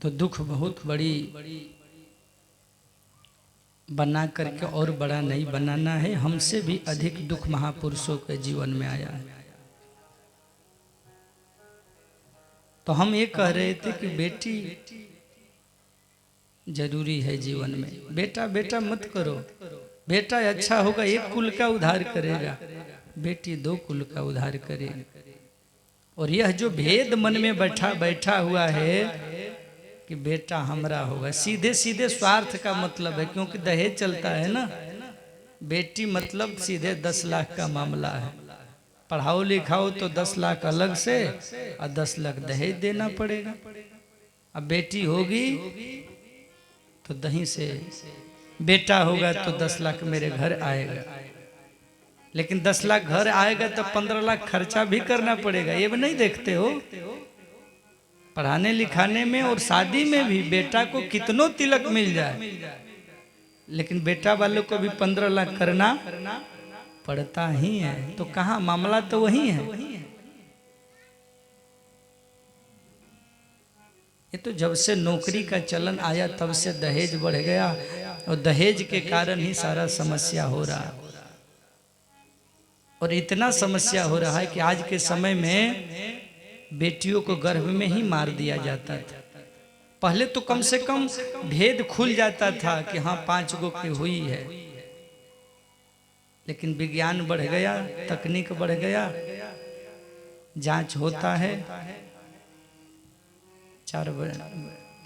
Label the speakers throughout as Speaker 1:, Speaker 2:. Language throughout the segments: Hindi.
Speaker 1: तो दुख बहुत बड़ी बना करके और बड़ा नहीं बनाना है। हमसे भी अधिक दुख महापुरुषों के जीवन में आया है। तो हम ये कह रहे थे कि बेटी जरूरी है जीवन में। बेटा बेटा मत करो। बेटा अच्छा होगा एक कुल का उद्धार करेगा, बेटी दो कुल का उद्धार करेगी। और यह जो भेद मन में बैठा हुआ है कि बेटा हमरा होगा, सीधे सीधे स्वार्थ का मतलब है। क्योंकि दहेज चलता है ना, बेटी मतलब सीधे 10 लाख का मामला है। पढ़ाओ लिखाओ तो 10 लाख अलग से और 10 लाख दहेज देना पड़ेगा। अब बेटी होगी तो दही से, बेटा होगा तो 10 लाख मेरे घर आएगा। लेकिन 10 लाख घर आएगा तो 15 लाख खर्चा भी करना पड़ेगा। ये भी नहीं देखते हो? पढ़ाने लिखाने में और शादी में भी बेटा को कितनों तिलक मिल जाए, लेकिन बेटा वालों को भी 15 लाख करना पड़ता ही है। तो कहाँ, मामला तो वही है। ये तो जब से नौकरी का चलन आया तब से दहेज बढ़ गया, और दहेज के कारण ही सारा समस्या हो रहा है। और इतना समस्या हो रहा है कि आज के समय में बेटियों को गर्भ में ही मार दिया जाता था। पहले तो कम से कम भेद खुल जाता था कि हाँ 5 गो की हुई है, लेकिन विज्ञान बढ़ गया, तकनीक बढ़ गया, जांच होता है, 4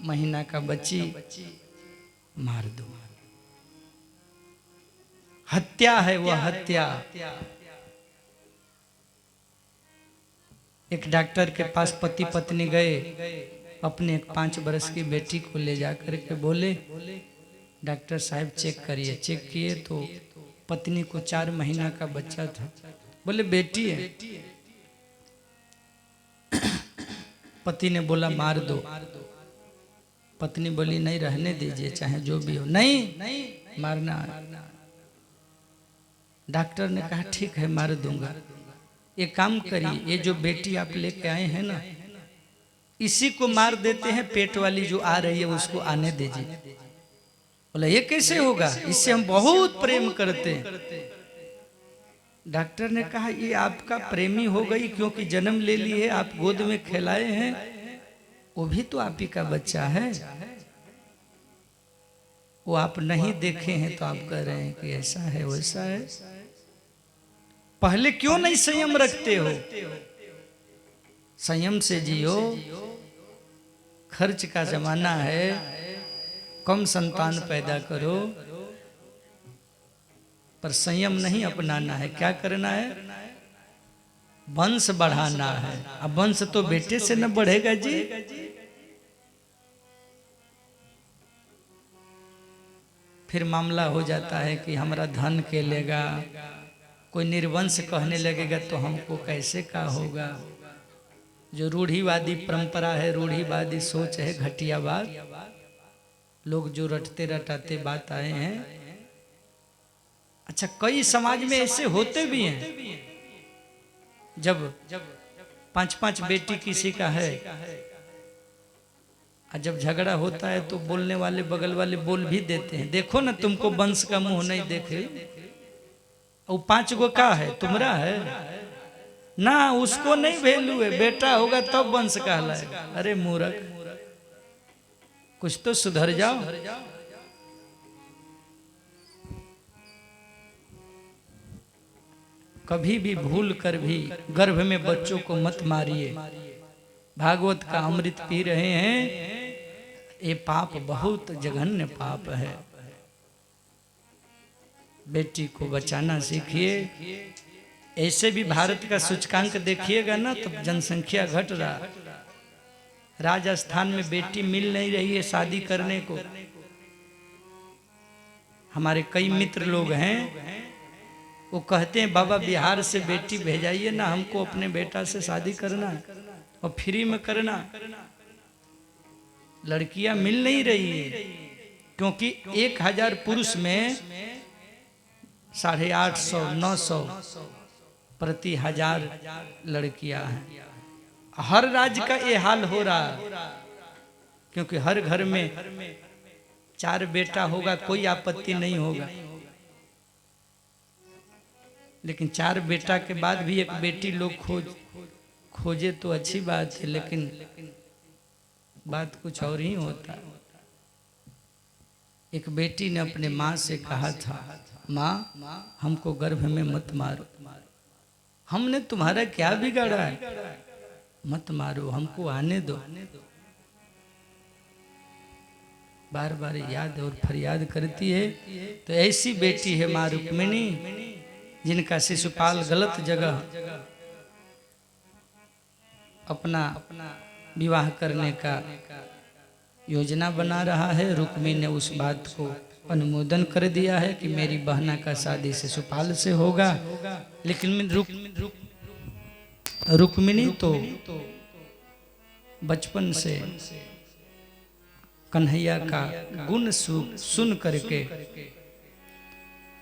Speaker 1: महीना का बच्ची मार दो। हत्या है वह, हत्या। एक डॉक्टर के पास पति पत्नी गए, अपने एक 5 बरस की बेटी को ले जाकर के बोले, डॉक्टर साहब चेक करिए। चेक किए तो पत्नी को 4 महीना का बच्चा था। बोले बेटी है। पति ने बोला मार दो। पत्नी बोली नहीं, रहने दीजिए, चाहे जो भी हो। नहीं मारना है। डॉक्टर ने कहा ठीक है मार दूंगा। एक काम करिए, ये जो बेटी आप लेके आए हैं ना, इसी को मार देते हैं, पेट वाली जो आ रही है उसको आने दीजिए। बोला ये कैसे होगा, इससे हम बहुत प्रेम करते हैं। डॉक्टर ने कहा ये आपका प्रेमी हो गई, क्योंकि जन्म ले ली है, आप गोद में खिलाए हैं, वो भी तो आप ही का बच्चा है। वो आप नहीं देखे हैं तो आप कह रहे हैं कि ऐसा है वैसा है। पहले क्यों नहीं संयम रखते हो? संयम से जियो। खर्च का जमाना है, कम संतान पैदा करो, पर संयम नहीं अपनाना है। क्या करना है? वंश बढ़ाना है। अब वंश तो बेटे से न बढ़ेगा जी। फिर मामला हो जाता है कि हमारा धन के लेगा, कोई निर्वंश कहने लगेगा तो हमको कैसे का होगा। जो रूढ़िवादी परंपरा है, रूढ़िवादी सोच है, घटिया बात, लोग जो रटते रटाते बात आए हैं। अच्छा, कई समाज में ऐसे होते भी हैं, जब 5-5 बेटी किसी का है, और जब झगड़ा होता है तो बोलने वाले बगल वाले बोल भी देते हैं, देखो ना तुमको वंश का मुंह नहीं देखे, वो 5 गो का है, तुम्हारा है ना, उसको नहीं वैल्यू है, बेटा होगा तब वंश कहलाएगा। अरे मूर्ख, कुछ तो सुधर जाओ। कभी भी भूल कर भी गर्भ में बच्चों को मत मारिए। भागवत का अमृत पी रहे हैं, ये पाप बहुत जघन्य पाप है। बेटी को बचाना सीखिए। ऐसे भी भारत का सूचकांक देखिएगा ना तो जनसंख्या घट रहा। राजस्थान में बेटी मिल नहीं रही है शादी करने को। हमारे कई मित्र लोग हैं, वो कहते हैं बाबा बिहार से बेटी भेजाइए ना, हमको अपने बेटा से शादी करना है और फ्री में करना। लड़कियां मिल नहीं रही है, क्योंकि 1000 पुरुष में 850-900 प्रति 1000 लड़कियां हैं। हर राज्य का ये हाल हो रहा है। क्योंकि हर घर में 4 बेटा होगा कोई आपत्ति नहीं होगा, लेकिन 4 बेटा के बाद भी एक बेटी लोग खोजे तो अच्छी बात है, लेकिन बात कुछ और ही होता है। एक बेटी ने अपने माँ से कहा था, माँ हमको गर्भ में मत मारो, हमने तुम्हारा क्या बिगाड़ा है, मत मारो, हमको आने दो। बार बार याद और फरियाद करती है। तो ऐसी बेटी है माँ रुक्मिणी, जिनका शिशुपाल गलत जगह अपना विवाह करने का योजना बना रहा है। रुक्मिणी ने उस बात को अनुमोदन कर दिया है कि मेरी बहना का शादी शिशुपाल से होगा। लेकिन रुक्मिणी तो बचपन से कन्हैया का गुण सुन करके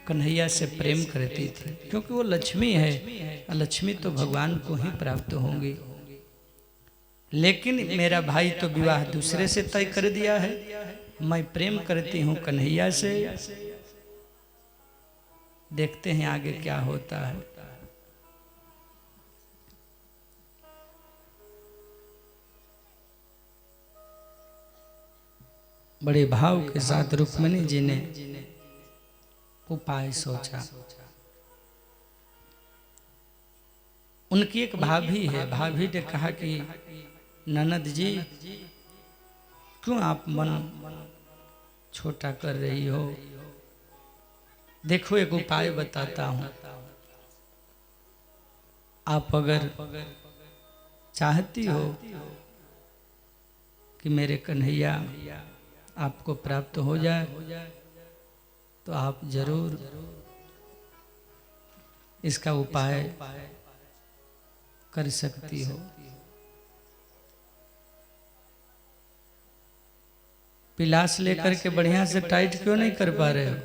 Speaker 1: कन्हैया से प्रेम करती थी, क्योंकि वो लक्ष्मी है, लक्ष्मी तो भगवान को ही प्राप्त होंगी। लेकिन मेरा भाई तो विवाह दूसरे से तय कर दिया है, मैं प्रेम करती हूँ कन्हैया से। देखते हैं आगे क्या होता है। बड़े भाव के साथ रुक्मिणी जी ने उपाय सोचा। उनकी एक भाभी है, भाभी ने कहा कि ननद जी क्यों आप मन छोटा कर रही हो, देखो एक उपाय बताता हूँ। आप अगर चाहती हो कि मेरे कन्हैया आपको प्राप्त हो जाए, तो आप जरूर इसका उपाय कर सकती हो। पिलास लेकर के बढ़िया से टाइट क्यों नहीं कर पा रहे हो?